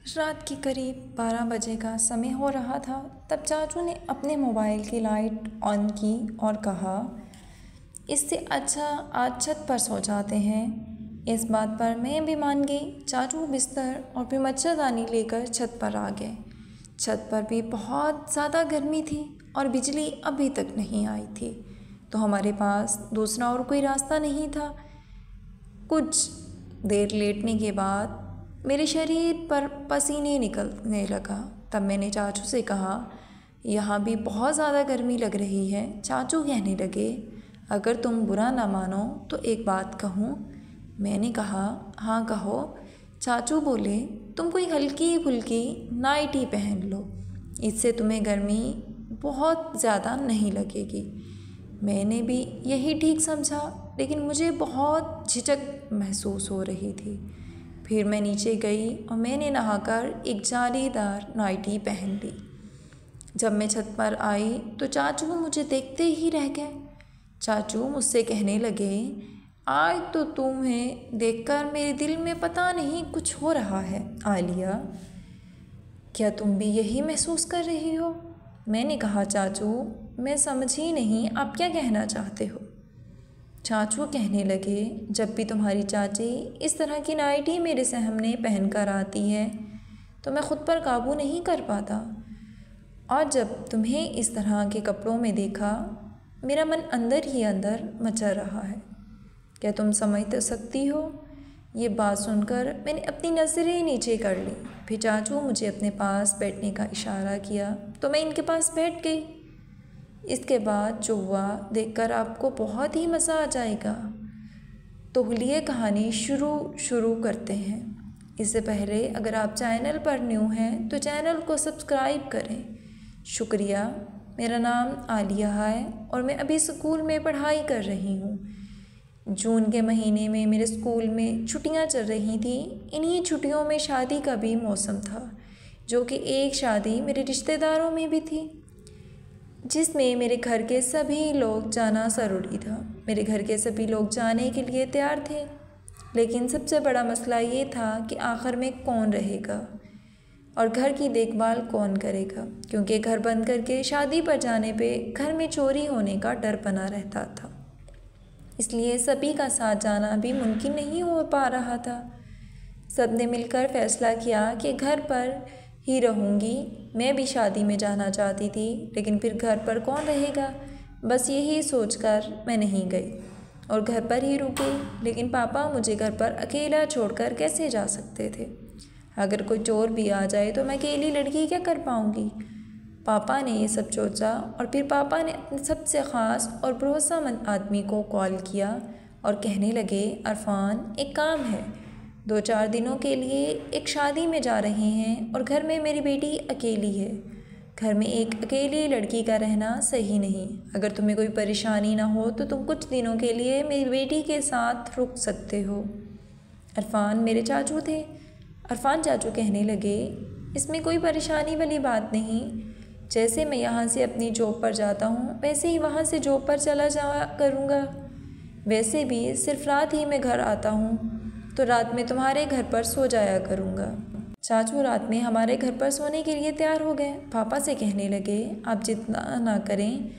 रात के करीब 12 बजे का समय हो रहा था। तब चाचू ने अपने मोबाइल की लाइट ऑन की और कहा, इससे अच्छा आज छत पर सो जाते हैं। इस बात पर मैं भी मान गई। चाचू बिस्तर और फिर मच्छरदानी लेकर छत पर आ गए। छत पर भी बहुत ज़्यादा गर्मी थी और बिजली अभी तक नहीं आई थी, तो हमारे पास दूसरा और कोई रास्ता नहीं था। कुछ देर लेटने के बाद मेरे शरीर पर पसीने निकलने लगा। तब मैंने चाचू से कहा, यहाँ भी बहुत ज़्यादा गर्मी लग रही है। चाचू कहने लगे, अगर तुम बुरा ना मानो तो एक बात कहूँ। मैंने कहा, हाँ कहो। चाचू बोले, तुम कोई हल्की फुल्की नाइटी पहन लो, इससे तुम्हें गर्मी बहुत ज़्यादा नहीं लगेगी। मैंने भी यही ठीक समझा, लेकिन मुझे बहुत झिझक महसूस हो रही थी। फिर मैं नीचे गई और मैंने नहाकर एक जालीदार नाइटी पहन ली। जब मैं छत पर आई तो चाचू मुझे देखते ही रह गए। चाचू मुझसे कहने लगे, आज तो तुम्हें देखकर मेरे दिल में पता नहीं कुछ हो रहा है आलिया। क्या तुम भी यही महसूस कर रही हो? मैंने कहा, चाचू मैं समझी नहीं, आप क्या कहना चाहते हो? चाचू कहने लगे, जब भी तुम्हारी चाची इस तरह की नाइटी मेरे सामने पहन कर आती है तो मैं ख़ुद पर काबू नहीं कर पाता, और जब तुम्हें इस तरह के कपड़ों में देखा मेरा मन अंदर ही अंदर मचल रहा है। क्या तुम समझ तो सकती हो? ये बात सुनकर मैंने अपनी नज़रें नीचे कर ली। फिर चाचू मुझे अपने पास बैठने का इशारा किया तो मैं इनके पास बैठ गई। इसके बाद जो हुआ देखकर आपको बहुत ही मज़ा आ जाएगा। तो हुलिये कहानी शुरू करते हैं। इससे पहले अगर आप चैनल पर न्यू हैं तो चैनल को सब्सक्राइब करें। शुक्रिया। मेरा नाम आलिया है और मैं अभी स्कूल में पढ़ाई कर रही हूँ। जून के महीने में मेरे स्कूल में छुट्टियाँ चल रही थी। इन्हीं छुट्टियों में शादी का भी मौसम था, जो कि एक शादी मेरे रिश्तेदारों में भी थी, जिसमें मेरे घर के सभी लोग जाना ज़रूरी था। मेरे घर के सभी लोग जाने के लिए तैयार थे, लेकिन सबसे बड़ा मसला ये था कि आखिर में कौन रहेगा और घर की देखभाल कौन करेगा, क्योंकि घर बंद करके शादी पर जाने पे घर में चोरी होने का डर बना रहता था। इसलिए सभी का साथ जाना भी मुमकिन नहीं हो पा रहा था। सब ने मिलकर फ़ैसला किया कि घर पर ही रहूँगी। मैं भी शादी में जाना चाहती थी, लेकिन फिर घर पर कौन रहेगा, बस यही सोचकर मैं नहीं गई और घर पर ही रुक गई। लेकिन पापा मुझे घर पर अकेला छोड़कर कैसे जा सकते थे? अगर कोई चोर भी आ जाए तो मैं अकेली लड़की क्या कर पाऊँगी? पापा ने ये सब सोचा और फिर पापा ने अपने सबसे ख़ास और भरोसेमंद आदमी को कॉल किया और कहने लगे, अरफान एक काम है, 2-4 दिनों के लिए एक शादी में जा रहे हैं और घर में मेरी बेटी अकेली है। घर में एक अकेली लड़की का रहना सही नहीं। अगर तुम्हें कोई परेशानी ना हो तो तुम कुछ दिनों के लिए मेरी बेटी के साथ रुक सकते हो। अरफान मेरे चाचू थे। अरफान चाचू कहने लगे, इसमें कोई परेशानी वाली बात नहीं। जैसे मैं यहाँ से अपनी जॉब पर जाता हूँ वैसे ही वहाँ से जॉब पर चला जाया करूँगा। वैसे भी सिर्फ रात ही मैं घर आता हूँ, तो रात में तुम्हारे घर पर सो जाया करूँगा। चाचू रात में हमारे घर पर सोने के लिए तैयार हो गए। पापा से कहने लगे, आप जितना ना करें,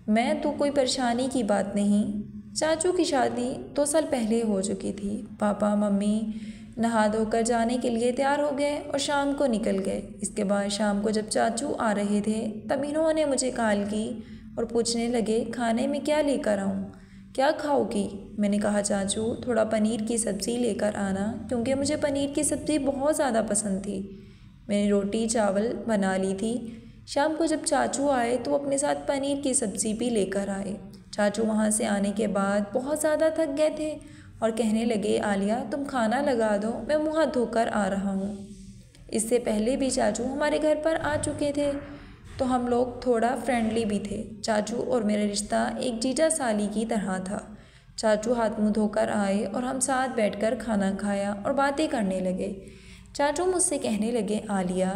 मैं तो कोई परेशानी की बात नहीं। चाचू की शादी 2 साल पहले हो चुकी थी। पापा मम्मी नहा धोकर जाने के लिए तैयार हो गए और शाम को निकल गए। इसके बाद शाम को जब चाचू आ रहे थे तब इन्होंने मुझे कॉल की और पूछने लगे, खाने में क्या लेकर आऊँ, क्या खाओगी? मैंने कहा, चाचू थोड़ा पनीर की सब्ज़ी लेकर आना, क्योंकि मुझे पनीर की सब्ज़ी बहुत ज़्यादा पसंद थी। मैंने रोटी चावल बना ली थी। शाम को जब चाचू आए तो अपने साथ पनीर की सब्ज़ी भी लेकर आए। चाचू वहाँ से आने के बाद बहुत ज़्यादा थक गए थे और कहने लगे, आलिया तुम खाना लगा दो, मैं मुँह हाथ धोकर आ रहा हूँ। इससे पहले भी चाचू हमारे घर पर आ चुके थे, तो हम लोग थोड़ा फ्रेंडली भी थे। चाचू और मेरा रिश्ता एक जीजा साली की तरह था। चाचू हाथ मुँह धोकर आए और हम साथ बैठकर खाना खाया और बातें करने लगे। चाचू मुझसे कहने लगे, आलिया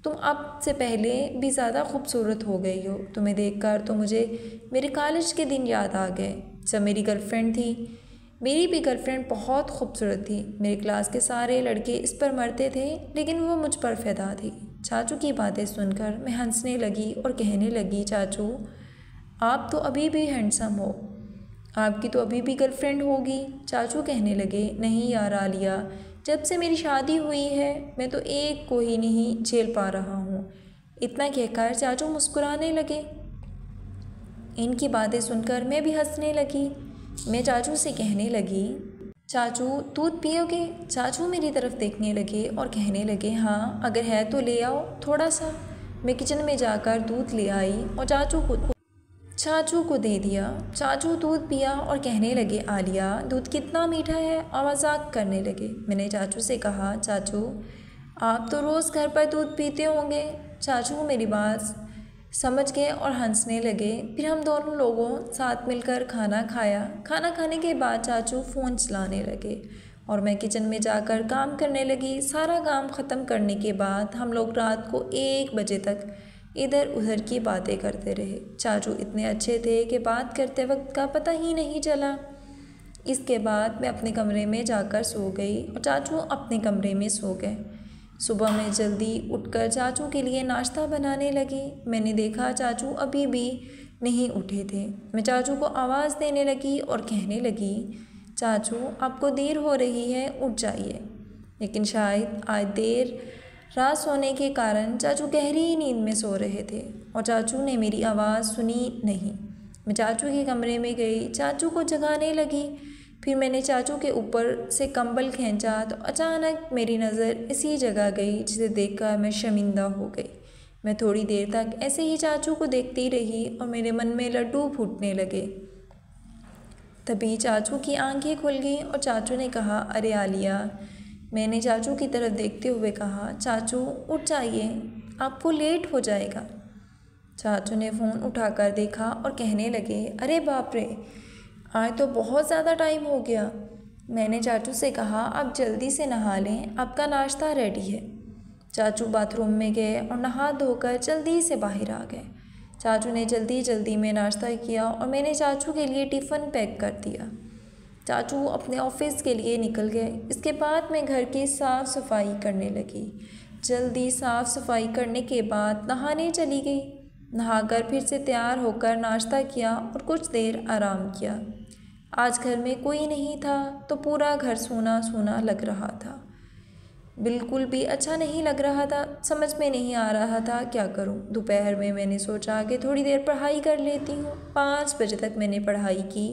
तुम अब से पहले भी ज़्यादा खूबसूरत हो गई हो। तुम्हें देखकर तो मुझे मेरे कॉलेज के दिन याद आ गए, जब मेरी गर्लफ्रेंड थी। मेरी भी गर्लफ्रेंड बहुत खूबसूरत थी। मेरी क्लास के सारे लड़के इस पर मरते थे, लेकिन वो मुझ पर फ़िदा थी। चाचू की बातें सुनकर मैं हंसने लगी और कहने लगी, चाचू आप तो अभी भी हैंडसम हो, आपकी तो अभी भी गर्लफ्रेंड होगी। चाचू कहने लगे, नहीं यार आलिया, जब से मेरी शादी हुई है मैं तो एक को ही नहीं झेल पा रहा हूँ। इतना कहकर चाचू मुस्कुराने लगे। इनकी बातें सुनकर मैं भी हंसने लगी। मैं चाचू से कहने लगी, चाचू दूध पियोगे? चाचू मेरी तरफ देखने लगे और कहने लगे, हाँ अगर है तो ले आओ थोड़ा सा। मैं किचन में जाकर दूध ले आई और चाचू को दे दिया। चाचू दूध पिया और कहने लगे, आलिया दूध कितना मीठा है, और मजाक करने लगे। मैंने चाचू से कहा, चाचू आप तो रोज़ घर पर दूध पीते होंगे। चाचू मेरी बात समझ गए और हंसने लगे। फिर हम दोनों लोगों साथ मिलकर खाना खाया। खाना खाने के बाद चाचू फ़ोन चलाने लगे और मैं किचन में जाकर काम करने लगी। सारा काम ख़त्म करने के बाद हम लोग रात को 1 बजे तक इधर उधर की बातें करते रहे। चाचू इतने अच्छे थे कि बात करते वक्त का पता ही नहीं चला। इसके बाद मैं अपने कमरे में जाकर सो गई और चाचू अपने कमरे में सो गए। सुबह मैं जल्दी उठकर चाचू के लिए नाश्ता बनाने लगी। मैंने देखा चाचू अभी भी नहीं उठे थे। मैं चाचू को आवाज़ देने लगी और कहने लगी, चाचू आपको देर हो रही है, उठ जाइए। लेकिन शायद आज देर रात सोने के कारण चाचू गहरी नींद में सो रहे थे और चाचू ने मेरी आवाज़ सुनी नहीं। मैं चाचू के कमरे में गई, चाचू को जगाने लगी। फिर मैंने चाचू के ऊपर से कंबल खींचा तो अचानक मेरी नज़र इसी जगह गई, जिसे देखकर मैं शर्मिंदा हो गई। मैं थोड़ी देर तक ऐसे ही चाचू को देखती रही और मेरे मन में लड्डू फूटने लगे। तभी चाचू की आंखें खुल गईं और चाचू ने कहा, अरे आलिया। मैंने चाचू की तरफ देखते हुए कहा, चाचू उठ जाइए, आपको लेट हो जाएगा। चाचू ने फ़ोन उठाकर देखा और कहने लगे, अरे बाप रे, आज तो बहुत ज़्यादा टाइम हो गया। मैंने चाचू से कहा, आप जल्दी से नहा लें, आपका नाश्ता रेडी है। चाचू बाथरूम में गए और नहा धोकर जल्दी से बाहर आ गए। चाचू ने जल्दी जल्दी में नाश्ता किया और मैंने चाचू के लिए टिफ़िन पैक कर दिया। चाचू अपने ऑफिस के लिए निकल गए। इसके बाद मैं घर की साफ़ सफाई करने लगी। जल्दी साफ़ सफाई करने के बाद नहाने चली गई। नहाकर फिर से तैयार होकर नाश्ता किया और कुछ देर आराम किया। आज घर में कोई नहीं था तो पूरा घर सूना सूना लग रहा था। बिल्कुल भी अच्छा नहीं लग रहा था। समझ में नहीं आ रहा था क्या करूं। दोपहर में मैंने सोचा कि थोड़ी देर पढ़ाई कर लेती हूं। 5 बजे तक मैंने पढ़ाई की।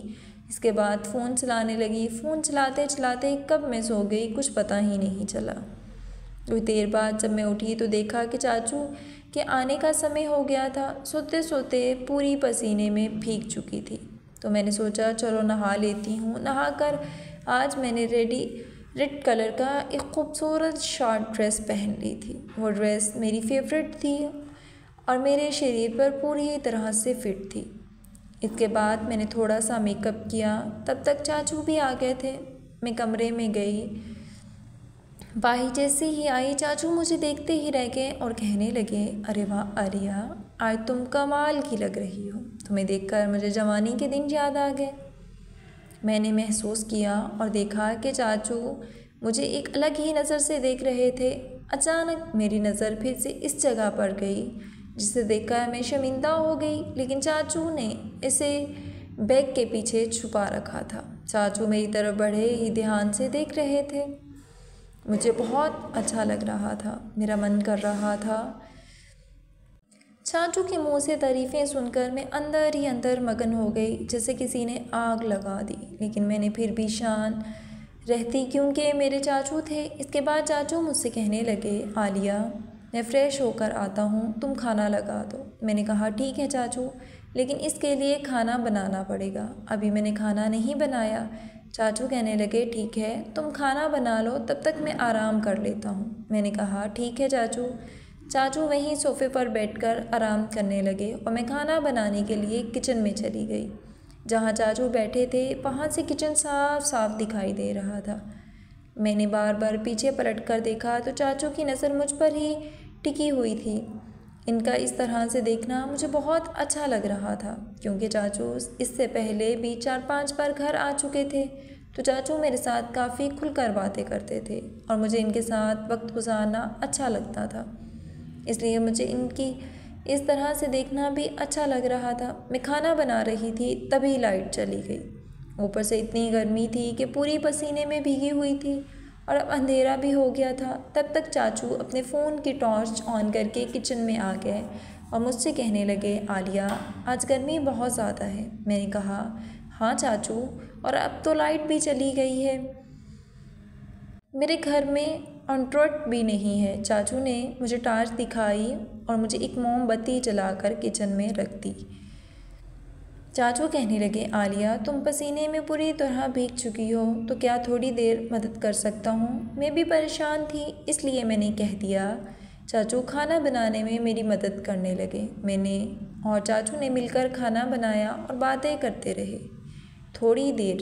इसके बाद फ़ोन चलाने लगी। फ़ोन चलाते चलाते कब मैं सो गई कुछ पता ही नहीं चला। कुछ देर बाद जब मैं उठी तो देखा कि चाचू के आने का समय हो गया था। सोते सोते पूरी पसीने में भीग चुकी थी। तो मैंने सोचा चलो नहा लेती हूँ। नहाकर आज मैंने रेड कलर का एक खूबसूरत शॉर्ट ड्रेस पहन ली थी। वो ड्रेस मेरी फेवरेट थी और मेरे शरीर पर पूरी तरह से फिट थी। इसके बाद मैंने थोड़ा सा मेकअप किया। तब तक चाचू भी आ गए थे। मैं कमरे में गई। बाही जैसे ही आई चाचू मुझे देखते ही रह गए और कहने लगे, अरे वाह आलिया, आज तुम कमाल की लग रही हो। तुम्हें देखकर मुझे जवानी के दिन याद आ गए। मैंने महसूस किया और देखा कि चाचू मुझे एक अलग ही नज़र से देख रहे थे। अचानक मेरी नज़र फिर से इस जगह पर गई, जिसे देखकर मैं शर्मिंदा हो गई। लेकिन चाचू ने इसे बैग के पीछे छुपा रखा था। चाचू मेरी तरफ बड़े ही ध्यान से देख रहे थे। मुझे बहुत अच्छा लग रहा था। मेरा मन कर रहा था। चाचू के मुंह से तारीफ़ें सुनकर मैं अंदर ही अंदर मगन हो गई, जैसे किसी ने आग लगा दी। लेकिन मैंने फिर भी शान रहती, क्योंकि मेरे चाचू थे। इसके बाद चाचू मुझसे कहने लगे, आलिया मैं फ़्रेश होकर आता हूँ, तुम खाना लगा दो। मैंने कहा ठीक है चाचू, लेकिन इसके लिए खाना बनाना पड़ेगा। अभी मैंने खाना नहीं बनाया। चाचू कहने लगे, ठीक है तुम खाना बना लो, तब तक मैं आराम कर लेता हूँ। मैंने कहा ठीक है चाचू। चाचू वहीं सोफ़े पर बैठकर आराम करने लगे और मैं खाना बनाने के लिए किचन में चली गई। जहाँ चाचू बैठे थे वहाँ से किचन साफ साफ दिखाई दे रहा था। मैंने बार बार पीछे पलट कर देखा तो चाचू की नज़र मुझ पर ही टिकी हुई थी। इनका इस तरह से देखना मुझे बहुत अच्छा लग रहा था, क्योंकि चाचू इससे पहले भी 4-5 बार घर आ चुके थे। तो चाचू मेरे साथ काफ़ी खुलकर बातें करते थे और मुझे इनके साथ वक्त गुजारना अच्छा लगता था। इसलिए मुझे इनकी इस तरह से देखना भी अच्छा लग रहा था। मैं खाना बना रही थी तभी लाइट चली गई। ऊपर से इतनी गर्मी थी कि पूरी पसीने में भीगी हुई थी और अब अंधेरा भी हो गया था। तब तक चाचू अपने फ़ोन की टॉर्च ऑन करके किचन में आ गए और मुझसे कहने लगे, आलिया आज गर्मी बहुत ज़्यादा है। मैंने कहा, हाँ चाचू, और अब तो लाइट भी चली गई है। मेरे घर में एंड्रॉयड भी नहीं है। चाचू ने मुझे टॉर्च दिखाई और मुझे एक मोमबत्ती जलाकर किचन में रख दी। चाचू कहने लगे, आलिया तुम पसीने में पूरी तरह भीग चुकी हो, तो क्या थोड़ी देर मदद कर सकता हूँ। मैं भी परेशान थी इसलिए मैंने कह दिया। चाचू खाना बनाने में मेरी मदद करने लगे। मैंने और चाचू ने मिलकर खाना बनाया और बातें करते रहे। थोड़ी देर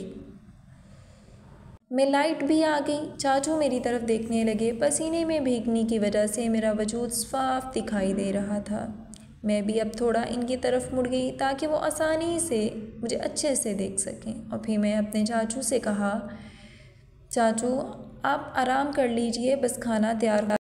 में लाइट भी आ गई। चाचू मेरी तरफ देखने लगे। पसीने में भीगने की वजह से मेरा वजूद साफ दिखाई दे रहा था। मैं भी अब थोड़ा इनकी तरफ मुड़ गई ताकि वो आसानी से मुझे अच्छे से देख सकें। और फिर मैं अपने चाचू से कहा, चाचू आप आराम कर लीजिए, बस खाना तैयार